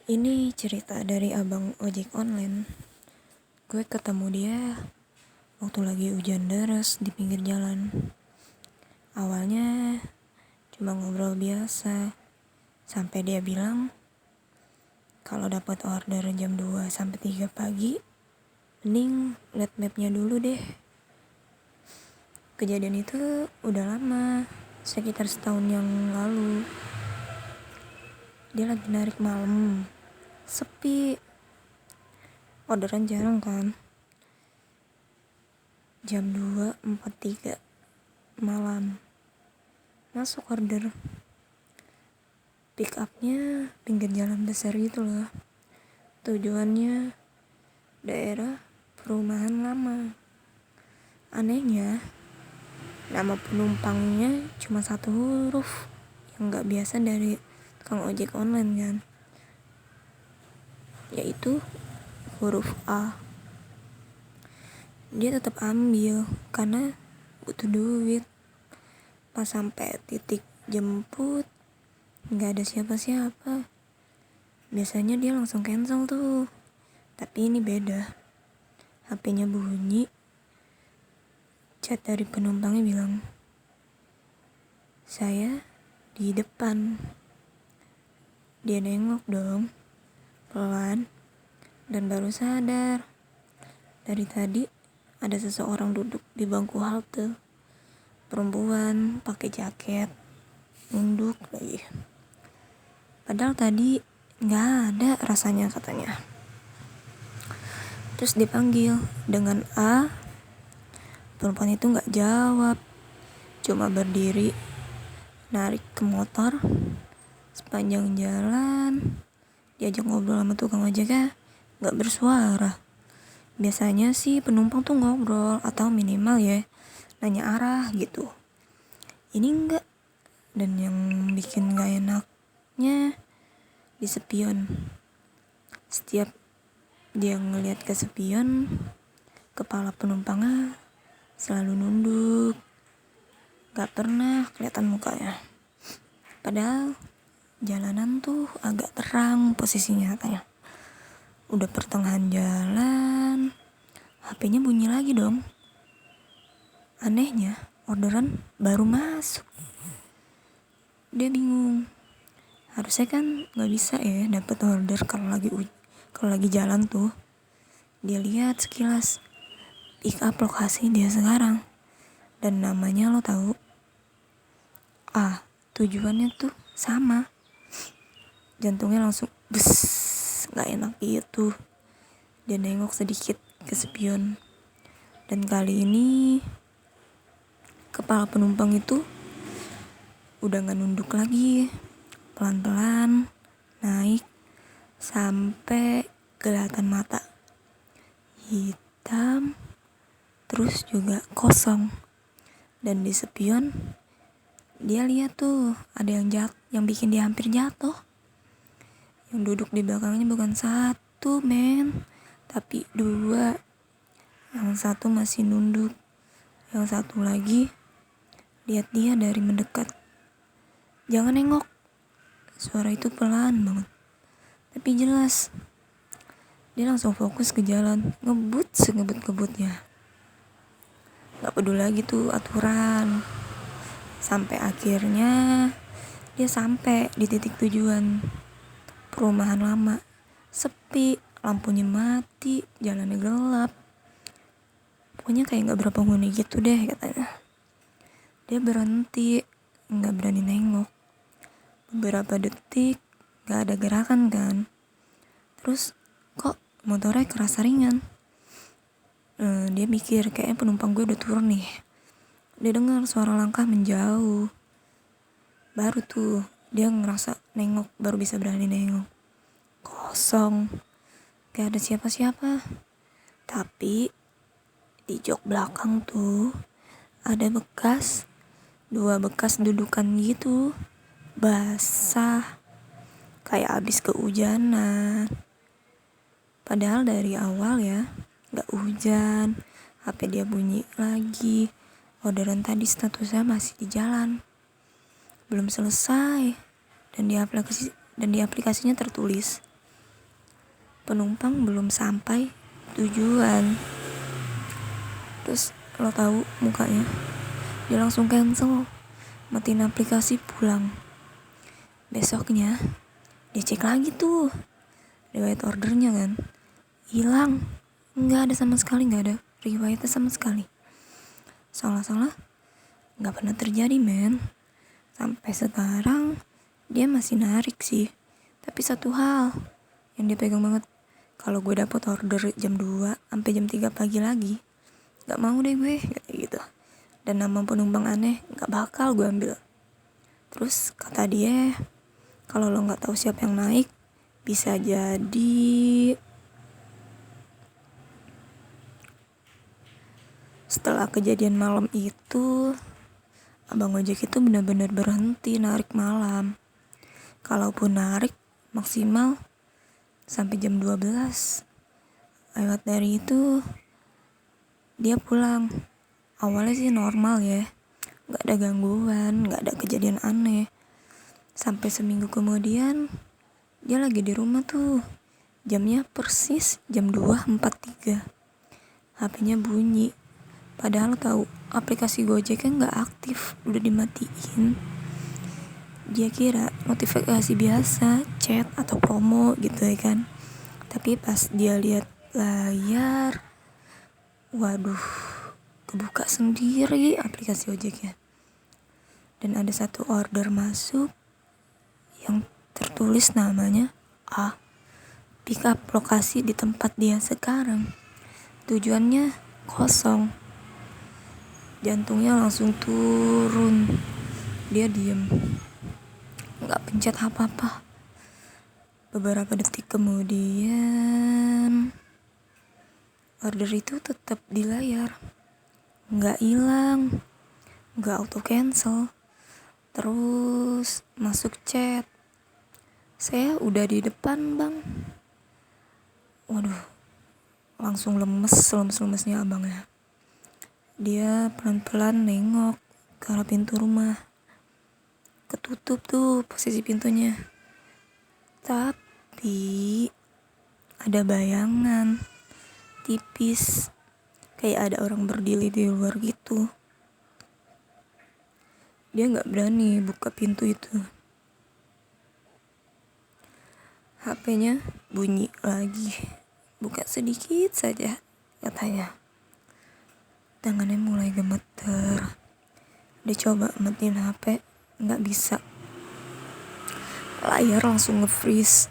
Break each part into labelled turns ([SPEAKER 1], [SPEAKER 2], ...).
[SPEAKER 1] Ini cerita dari abang ojek online. Gue ketemu dia waktu lagi hujan deras di pinggir jalan. Awalnya cuma ngobrol biasa, sampai dia bilang kalau dapat order jam 2 sampai 3 pagi, mending liat mapnya dulu deh. Kejadian itu udah lama, sekitar setahun yang lalu. Dia lagi narik malam, sepi, orderan jarang kan. Jam 2.43 malam masuk order. Pick upnya pinggir jalan besar gitu loh. Tujuannya daerah perumahan lama. Anehnya nama penumpangnya cuma satu huruf, yang gak biasa dari tukang ojek online kan, yaitu huruf A. Dia tetap ambil karena butuh duit. Pas sampai titik jemput gak ada siapa-siapa. Biasanya dia langsung cancel tuh, tapi ini beda. HP-nya bunyi, chat dari penumpangnya bilang, "Saya di depan." Dia nengok dong, pelan, dan baru sadar dari tadi ada seseorang duduk di bangku halte. Perempuan pakai jaket, nunduk lagi. Padahal tadi nggak ada rasanya katanya. Terus dipanggil dengan A. Perempuan itu nggak jawab, cuma berdiri, narik ke motor. Sepanjang jalan diajak ngobrol sama tukang ojeknya nggak bersuara. Biasanya sih penumpang tuh ngobrol atau minimal ya nanya arah gitu. Ini enggak. Dan yang bikin gak enaknya di spion. Setiap dia ngelihat ke spion, kepala penumpangnya selalu nunduk, gak pernah kelihatan mukanya. Padahal jalanan tuh agak terang posisinya katanya. Udah pertengahan jalan, HP-nya bunyi lagi dong. Anehnya orderan baru masuk. Dia bingung. Harusnya kan nggak bisa ya dapat order kalau lagi jalan tuh. Dia lihat sekilas pick up lokasi dia sekarang, dan namanya lo tahu, A. Tujuannya tuh sama. Jantungnya langsung bes, nggak enak gitu. Dia nengok sedikit ke spion, dan kali ini kepala penumpang itu udah gak nunduk lagi. Pelan-pelan naik sampai kelihatan mata. Hitam, terus juga kosong. Dan di spion dia lihat tuh ada yang bikin dia hampir jatuh. Yang duduk di belakangnya bukan satu men, tapi dua. Yang satu masih nunduk, yang satu lagi lihat dia dari mendekat. "Jangan nengok." Suara itu pelan banget, tapi jelas. Dia langsung fokus ke jalan, ngebut sengebut-ngebutnya. Gak peduli lagi tuh aturan. Sampai akhirnya dia sampai di titik tujuan. Perumahan lama, sepi, lampunya mati, jalannya gelap. Pokoknya kayak gak berapa penghuni gitu deh katanya. Dia berhenti, gak berani nengok. Beberapa detik gak ada gerakan kan. Terus kok motornya kerasa ringan. Dia mikir kayaknya penumpang gue udah turun nih. Dia dengar suara langkah menjauh. Baru tuh dia ngerasa nengok, baru bisa berani nengok. Kosong, gak ada siapa-siapa. Tapi di jok belakang tuh ada dua bekas dudukan gitu, basah, kayak abis kehujanan. Padahal dari awal ya gak hujan. HP dia bunyi lagi. Orderan tadi statusnya masih di jalan, belum selesai. Dan di aplikasinya tertulis penumpang belum sampai tujuan. Terus lo tahu mukanya, dia langsung cancel, matiin aplikasi, pulang. Besoknya dia cek lagi tuh riwayat ordernya kan, hilang, nggak ada sama sekali, nggak ada riwayatnya sama sekali. Salah nggak pernah terjadi men. Sampai sekarang dia masih narik sih. Tapi satu hal yang dia pegang banget, kalau gue dapet order jam 2 sampai jam 3 pagi lagi, nggak mau deh gue, kayak gitu. Dan nama penumpang aneh nggak bakal gue ambil. Terus kata dia, kalau lo nggak tahu siapa yang naik, bisa jadi setelah kejadian malam itu, abang ojek itu benar-benar berhenti narik malam. Kalaupun narik maksimal sampai jam 12. Lewat dari itu dia pulang. Awalnya sih normal ya, gak ada gangguan, gak ada kejadian aneh. Sampai seminggu kemudian dia lagi di rumah tuh, jamnya persis jam 2.43. HP-nya bunyi, padahal tahu aplikasi Gojeknya gak aktif, udah dimatiin. Dia kira notifikasi biasa, chat atau promo gitu ya kan. Tapi pas dia lihat layar, waduh, kebuka sendiri aplikasi ojeknya. Dan ada satu order masuk yang tertulis namanya A. Pick up lokasi di tempat dia sekarang. Tujuannya kosong. Jantungnya langsung turun. Dia diem, gak pencet apa-apa. Beberapa detik kemudian order itu tetap di layar, gak hilang, gak auto cancel. Terus masuk chat, saya udah di depan bang. Waduh, langsung lemes-lemesnya abangnya. Dia pelan-pelan nengok ke arah pintu rumah, ketutup tuh posisi pintunya. Tapi ada bayangan tipis, kayak ada orang berdiri di luar gitu. Dia gak berani buka pintu itu. HP-nya bunyi lagi, buka sedikit saja katanya. Tangannya mulai gemeter. Dia coba matiin HP, gak bisa. Layar langsung nge-freeze.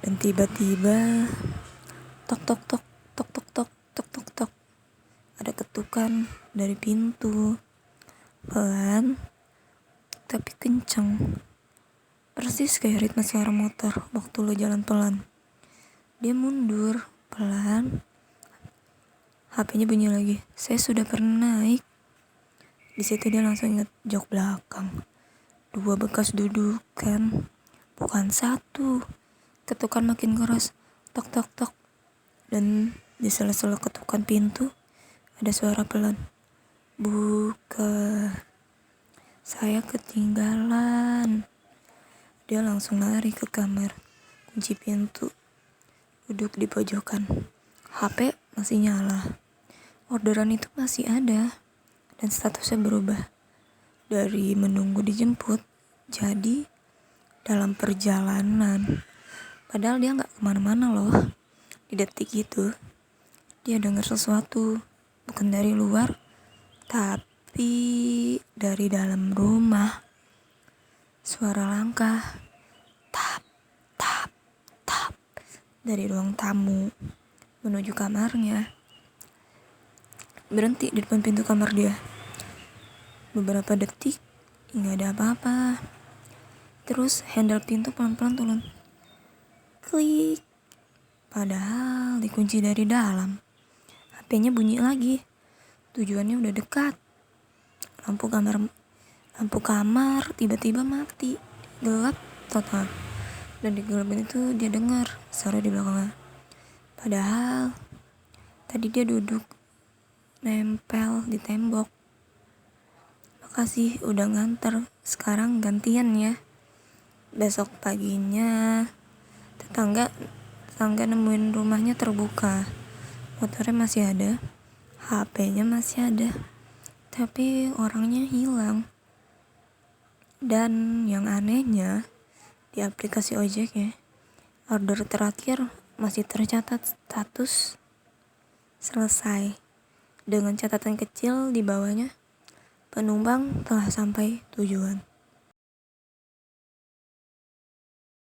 [SPEAKER 1] Dan tiba-tiba tok tok tok tok tok tok tok tok tok. Ada ketukan dari pintu. Pelan tapi kenceng. Persis kayak ritme suara motor waktu lo jalan pelan. Dia mundur pelan. HP-nya bunyi lagi. Saya sudah pernah naik. Di situ dia langsung ingat jok belakang. 2 bekas dudukan, bukan 1. Ketukan makin keras, tok tok tok. Dan di sela-sela ketukan pintu ada suara pelan, buka. Saya ketinggalan. Dia langsung lari ke kamar, kunci pintu, duduk di pojokan. HP masih nyala. Orderan itu masih ada dan statusnya berubah dari menunggu dijemput jadi dalam perjalanan. Padahal dia gak kemana-mana loh. Di detik itu dia dengar sesuatu, bukan dari luar tapi dari dalam rumah. Suara langkah, tap tap tap, dari ruang tamu menuju kamarnya. Berhenti di depan pintu kamar dia. Beberapa detik nggak ada apa-apa. Terus handle pintu pelan-pelan turun, klik. Padahal dikunci dari dalam. HP-nya bunyi lagi. Tujuannya udah dekat. Lampu kamar tiba-tiba mati, gelap total. Dan di gelap itu dia dengar suara di belakangnya. Padahal tadi dia duduk nempel di tembok. Makasih udah nganter, sekarang gantian ya. Besok paginya tetangga tetangga nemuin rumahnya terbuka, motornya masih ada, HP-nya masih ada, tapi orangnya hilang. Dan yang anehnya, di aplikasi ojek ya, order terakhir masih tercatat status selesai dengan catatan kecil di bawahnya, penumpang telah sampai tujuan.